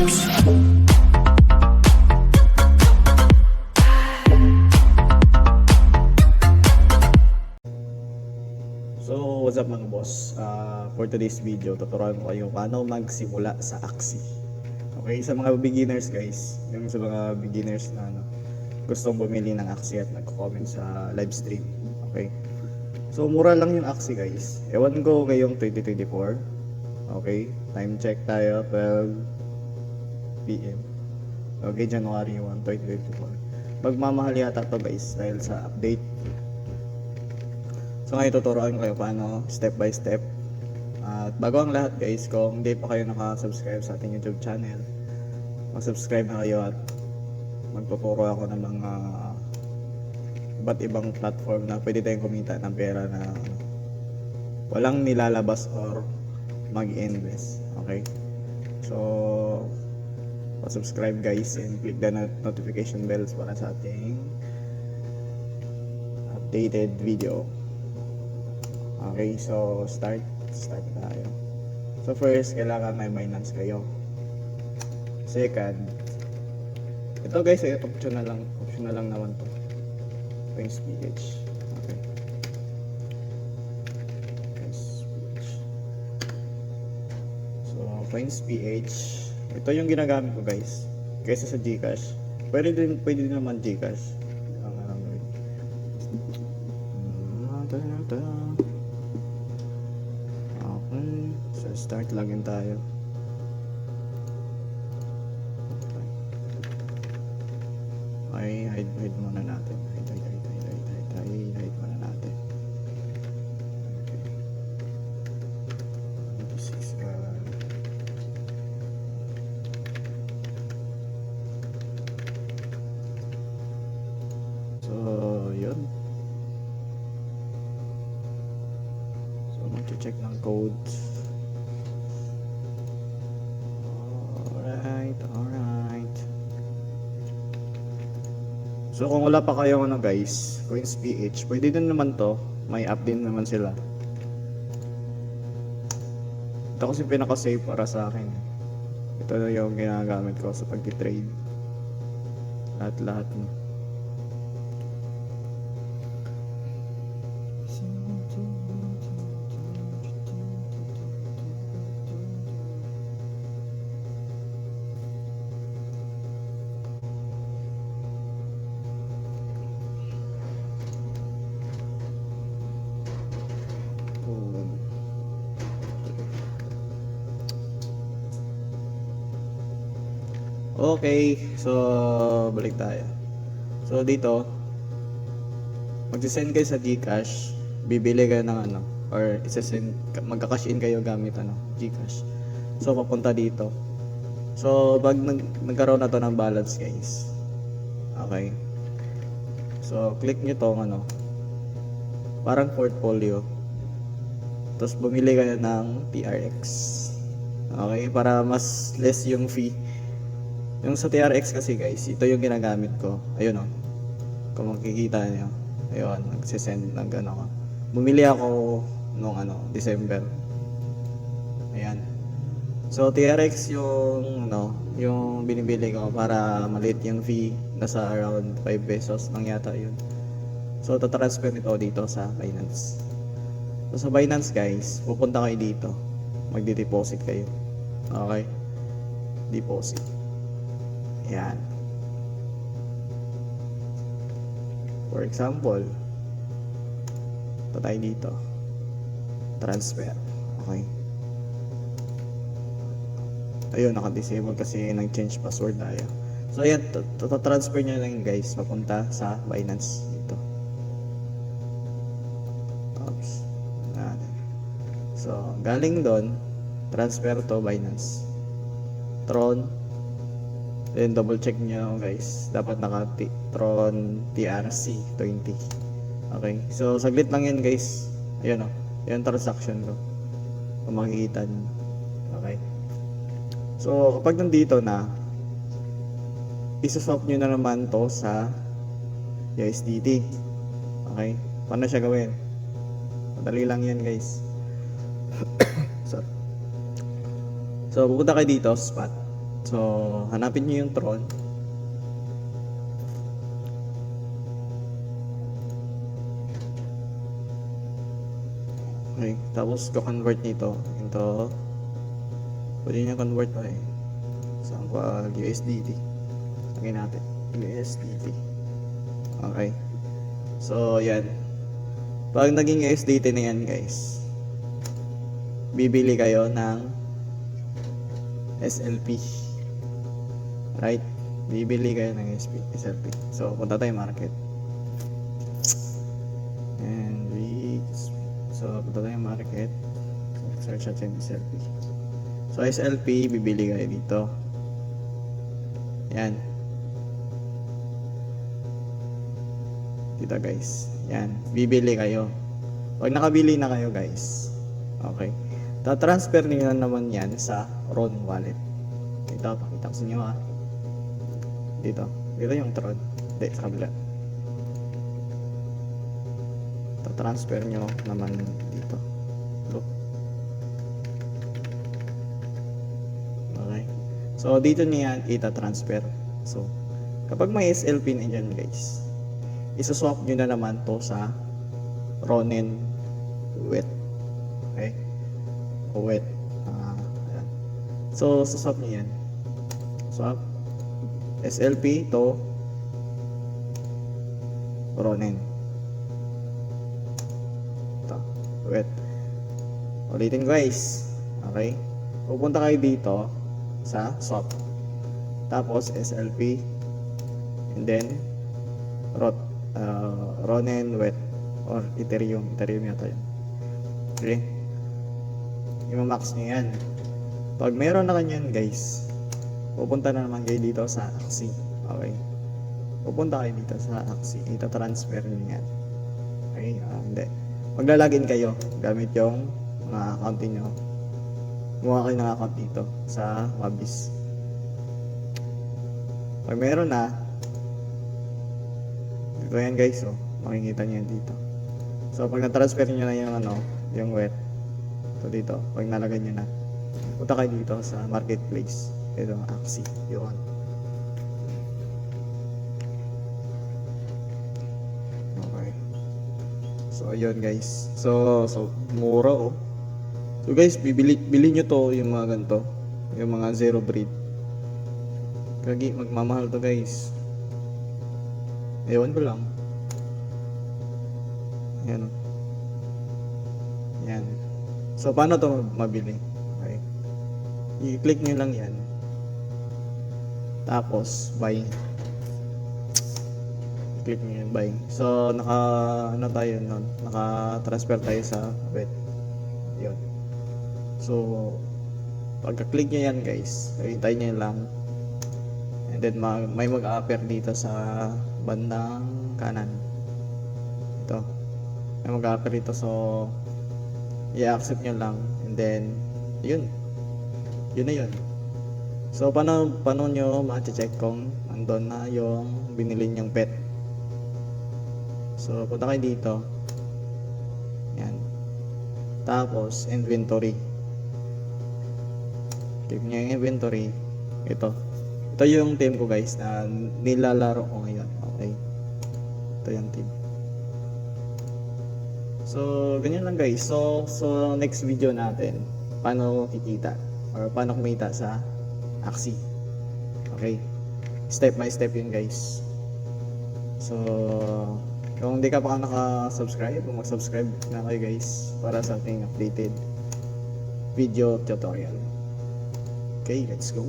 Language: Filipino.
So, what's up mga boss? For today's video, tuturuan ko kayo paano magsimula sa Axie. Okay, sa mga beginners guys, yung sa mga beginners na gustong bumili ng Axie at nagko-comment sa live stream. Okay, so mura lang yung Axie guys. Ewan ko ngayong 2024. Okay, time check tayo, 12 PM. Okay, January 1, 2024. Magmamahal yata to guys dahil sa update. So ngayon tuturuan ko kayo paano step by step. At bago ang lahat guys, kung hindi pa kayo nakasubscribe sa ating YouTube channel, mag-subscribe na kayo at magtuturo ako ng mga iba't ibang platform na pwede tayong kumita ng pera na walang nilalabas or mag-invest. Okay? So, subscribe guys and click the notification bells para sa ating updated video. Okay, so start tayo. So first, kailangan may Binance kayo. Second, ito guys, optional lang naman to. CoinsPH. Okay. CoinsPH. So, CoinsPH, ito yung ginagamit ko guys. Kaysa sa GCash. Pwede din naman GCash. Okay, so start login tayo. Okay, hide muna natin. Hide muna natin. Okay. This is so, yun. Check ng codes. Alright. So kung wala pa kayo guys, CoinsPH, pwede din naman to. May app din naman sila. Ito kasi pinaka-safe para sa akin. Ito na yung ginagamit ko sa pag-trade. Lahat mo. Okay, so balik tayo. So dito, mag-send kayo sa GCash, bibili kayo ng or magka-cash in kayo gamit GCash. So papunta dito. So pag nagkaroon na to ng balance guys. Okay. So click nyo tong parang portfolio. Tapos bumili kayo ng TRX. Okay, para mas less yung fee. Yung sa TRX kasi guys, ito yung ginagamit ko. Ayun kung makikita nyo. Ayun, nagsisend ng ko. Bumili ako nung December. Ayan. So TRX yung yung binibili ko para maliit yung fee. Nasa around 5 pesos lang yata yun. So tatransfer nito dito sa Binance. So sa Binance guys, pupunta kayo dito. Magdi-deposit kayo. Okay? Deposit. Yan. For example, ito tayo dito. Transfer. Okay. Ayun, naka-disable kasi nag-change password tayo. So yan, transfer nyo lang guys, papunta sa Binance dito. Oops. So, galing doon, transfer to Binance. Tron. Then double check nyo guys, dapat naka Tron TRC 20. Okay, so saglit lang yan guys. Ayun yung transaction ko kung makikita nyo. Okay, so kapag nandito na, isaswap nyo na naman to sa USDT. Okay, paano siya gawin? Madali lang yan guys. So pupunta kayo dito, spot. So, hanapin nyo yung Tron. Okay, tapos ko-convert nito into, pwede nyo convert pa eh. Saan pa? USDT. Lagyan natin. USDT. Okay. So, yan. Pag naging USDT na yan, guys, bibili kayo ng SLP. Right? Bibili kayo ng SLP. So, punta tayo market. And punta tayo market. Search natin SLP. So, SLP, bibili kayo dito. Yan. Dito guys. Yan. Bibili kayo. Pag nakabili na kayo guys. Okay. Ta-transfer niyo naman yan sa Ron wallet. Ito, pakita ko sa inyo ha. Dito. Dito yung Tron. Hindi, sa kabila. Ta-transfer nyo naman dito. Look. Okay. So, dito niya ita-transfer. So, kapag may SLP na dyan guys, isaswap nyo na naman to sa Ronin wet. Okay? O wet. Ayan. So, saswap nyo yan. Swap. SLP to Ronin. Ito. Wet. Ulitin guys. Okay? Pupunta kayo dito sa swap. Tapos SLP. And then Ronin wet. Or Ethereum. Ethereum yata yun. Okay? I-max nyo yan. Pag meron na kanyan guys, pupunta na naman kayo dito sa Axie. Okay? Pupunta kayo dito sa Axie. Ita-transfer nyo yan. Okay? Hindi. Maglalagin kayo gamit yung mga account nyo. Gumawa kayo ng account dito sa Wabis. Pag meron na, dito yan guys. Oh. Makikita nyo yan dito. So, pag na-transfer nyo na yung yung wet. So, dito. Pag nalagay nyo na, punta kayo dito sa marketplace. Ito ang Axie. Yun. Okay. So, ayun guys. So mura oh. So guys, bili nyo to yung mga ganito. Yung mga zero breed. Kagi, magmamahal to guys. Ewan ko lang. Yan. Yan. So, paano to mabili? Okay. I-click nyo lang yan. Tapos, buy. Click nyo yan, buy. So, tayo nun? Naka-transfer tayo sa wet. Yun. So, pagka-click nyo yan guys, hintayin nyo lang. And then, may mag-a-appear dito sa bandang kanan. Ito. May mag-a-appear dito. So, i-accept nyo lang. And then, yun. Yun na yun. So, paano nyo ma-check kung andun na yung binili nyong pet? So, punta kayo dito. Yan. Tapos, inventory. Click nyo yung inventory. Ito. Ito yung team ko guys na nilalaro ko ngayon. Okay. Ito yung team. So, ganyan lang guys. So next video natin, paano kikita or paano kumita sa Axie. Okay. Step by step yun guys. So, kung hindi ka pa naka-subscribe, mag-subscribe na kayo guys para sa ating updated video tutorial. Okay, let's go.